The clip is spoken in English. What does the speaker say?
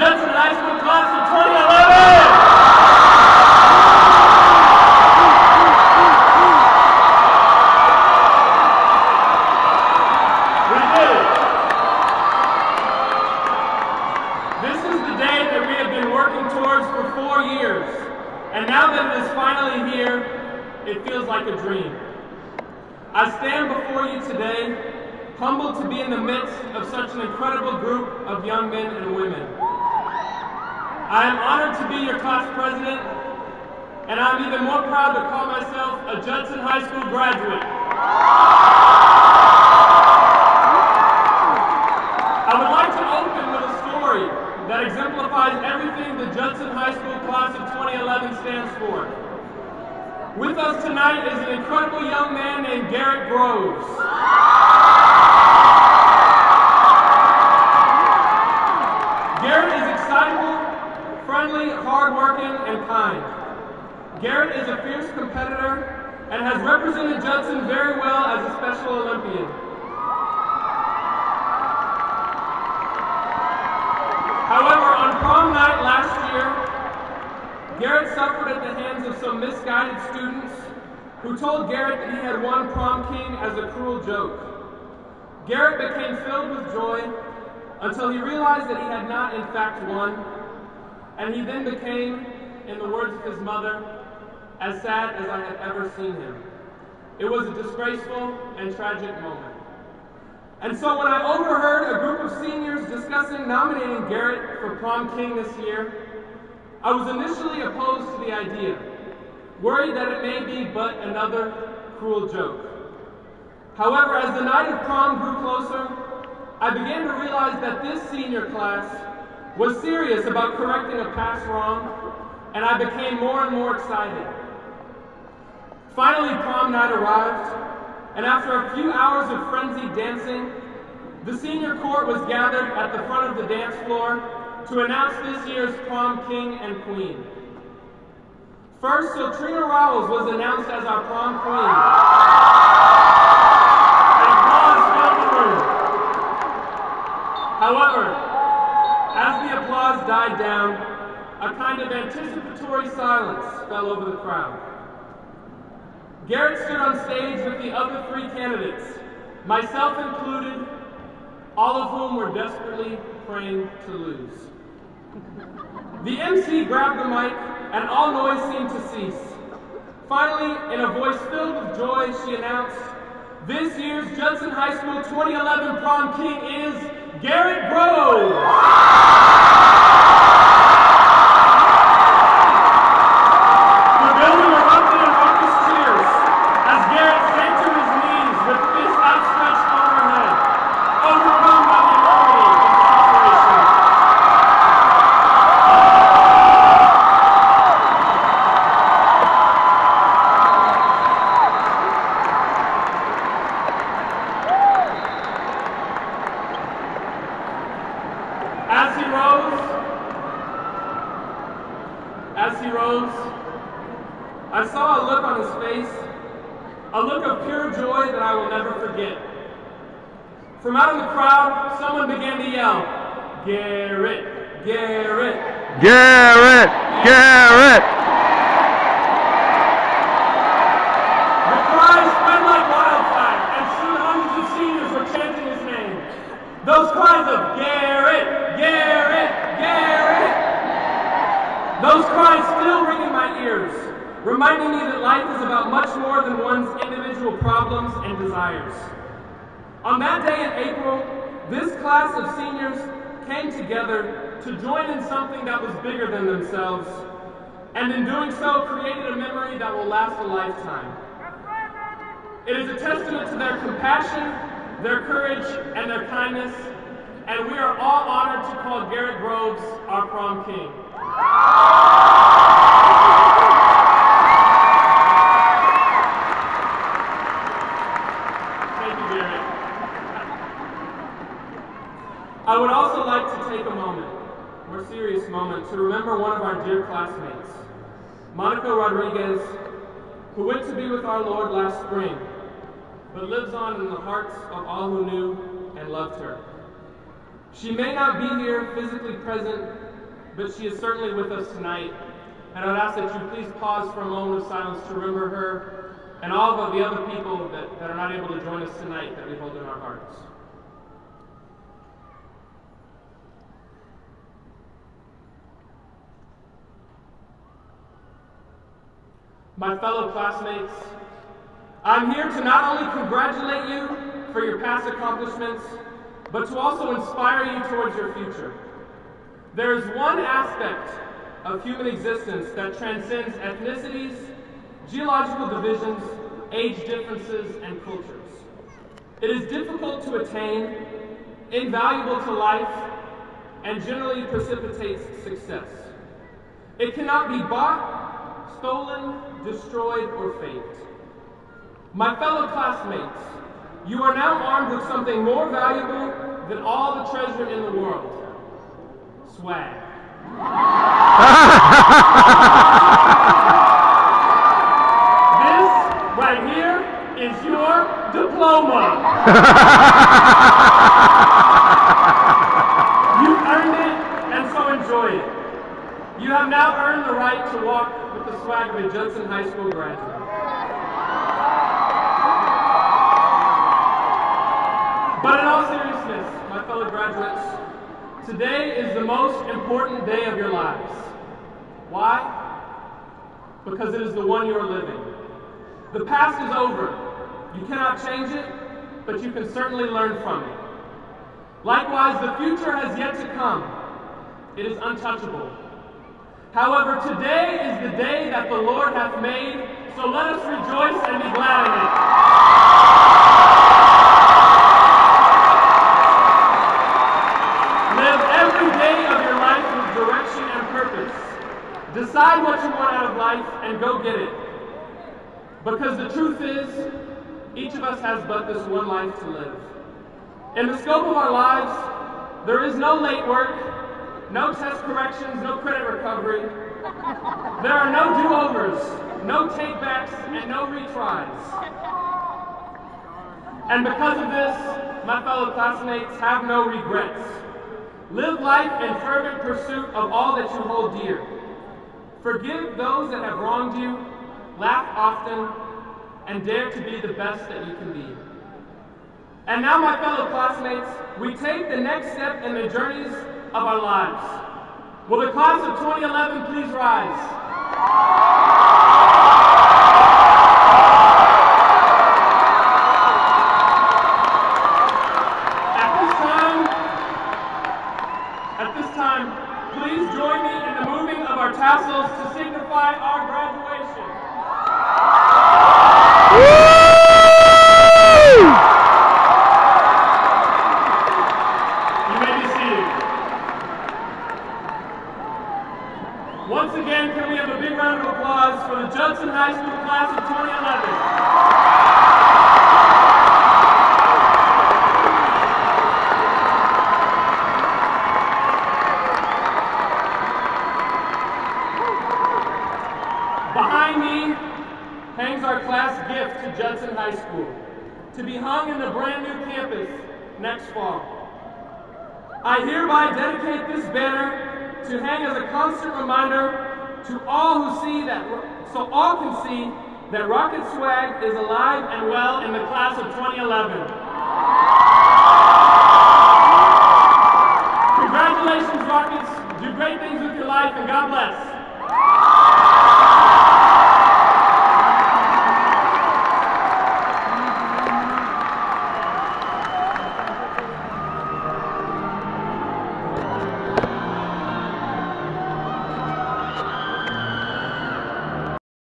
Judson High School class of 2011! We did it! This is the day that we have been working towards for 4 years, and now that it is finally here, it feels like a dream. I stand before you today, humbled to be in the midst of such an incredible group of young men and women. I am honored to be your class president, and I'm even more proud to call myself a Judson High School graduate. I would like to open with a story that exemplifies everything the Judson High School class of 2011 stands for. With us tonight is an incredible young man named Garrett Groves. Garrett is excitable, friendly, hardworking, and kind. Garrett is a fierce competitor and has represented Judson very well as a Special Olympian. However, on prom night last year, Garrett suffered at the hands of some misguided students who told Garrett that he had won prom king as a cruel joke. Garrett became filled with joy until he realized that he had not in fact won, and he then became, in the words of his mother, as sad as I had ever seen him. It was a disgraceful and tragic moment. And so when I overheard a group of seniors discussing nominating Garrett for prom king this year, I was initially opposed to the idea, worried that it may be but another cruel joke. However, as the night of prom grew closer, I began to realize that this senior class was serious about correcting a past wrong, and I became more and more excited. Finally, prom night arrived, and after a few hours of frenzied dancing, the senior court was gathered at the front of the dance floor to announce this year's prom king and queen. First, so Trina Rowles was announced as our prom queen. And applause filled the room. However, as the applause died down, a kind of anticipatory silence fell over the crowd. Garrett stood on stage with the other 3 candidates, myself included, all of whom were desperately praying to lose. The MC grabbed the mic, and all noise seemed to cease. Finally, in a voice filled with joy, she announced, "This year's Judson High School 2011 prom king is Garrett Groves." The building erupted in raucous cheers as Garrett sank to his knees with fists outstretched over her head, overcome by the enormity of the situation. As he rose, I saw a look on his face, a look of pure joy that I will never forget. From out of the crowd, someone began to yell, "Garrett! Garrett! Garrett! Garrett!" The cries spread like wildfire, and soon hundreds of seniors were chanting his name. Those cries of "Garrett! Garrett! Garrett!" Those cries still ring in my ears, reminding me that life is about much more than one's individual problems and desires. On that day in April, this class of seniors came together to join in something that was bigger than themselves, and in doing so created a memory that will last a lifetime. It is a testament to their compassion, their courage, and their kindness, and we are all honored to call Garrett Groves our prom king. Thank you, Garrett. I would also like to take a moment, a more serious moment, to remember one of our dear classmates, Monica Rodriguez, who went to be with our Lord last spring, but lives on in the hearts of all who knew and loved her. She may not be here physically present but she is certainly with us tonight. And I would ask that you please pause for a moment of silence to remember her and all of the other people that are not able to join us tonight that we hold in our hearts. My fellow classmates, I'm here to not only congratulate you for your past accomplishments, but to also inspire you towards your future. There is one aspect of human existence that transcends ethnicities, geological divisions, age differences, and cultures. It is difficult to attain, invaluable to life, and generally precipitates success. It cannot be bought, stolen, destroyed, or faked. My fellow classmates, you are now armed with something more valuable than all the treasure in the world: swag. This right here is your diploma. You've earned it, and so enjoy it. You have now earned the right to walk with the swag of a Judson High School graduate. But in all seriousness, my fellow graduates, today is the most important day of your lives. Why? Because it is the one you are living. The past is over. You cannot change it, but you can certainly learn from it. Likewise, the future has yet to come. It is untouchable. However, today is the day that the Lord hath made, so let us rejoice and be glad in it. Live every day of your life with direction and purpose. Decide what you want out of life and go get it. Because the truth is, each of us has but this one life to live. In the scope of our lives, there is no late work, no test corrections, no credit recovery. There are no do-overs, no take-backs, and no retries. And because of this, my fellow classmates, have no regrets. Live life in fervent pursuit of all that you hold dear. Forgive those that have wronged you, laugh often, and dare to be the best that you can be. And now, my fellow classmates, we take the next step in the journeys of our lives. Will the class of 2011 please rise? At this time, please join me in the moving of our tassels to signify our graduation. You may be seated. Once again, can we have a big round of applause for the Judson High School class of 2011. Behind me hangs our class gift to Judson High School, to be hung in the brand new campus next fall. I hereby dedicate this banner to hang as a constant reminder to all who see that, so all can see that Rocket Swag is alive and well in the class of 2011. Congratulations, Rockets. Do great things with your life, and God bless.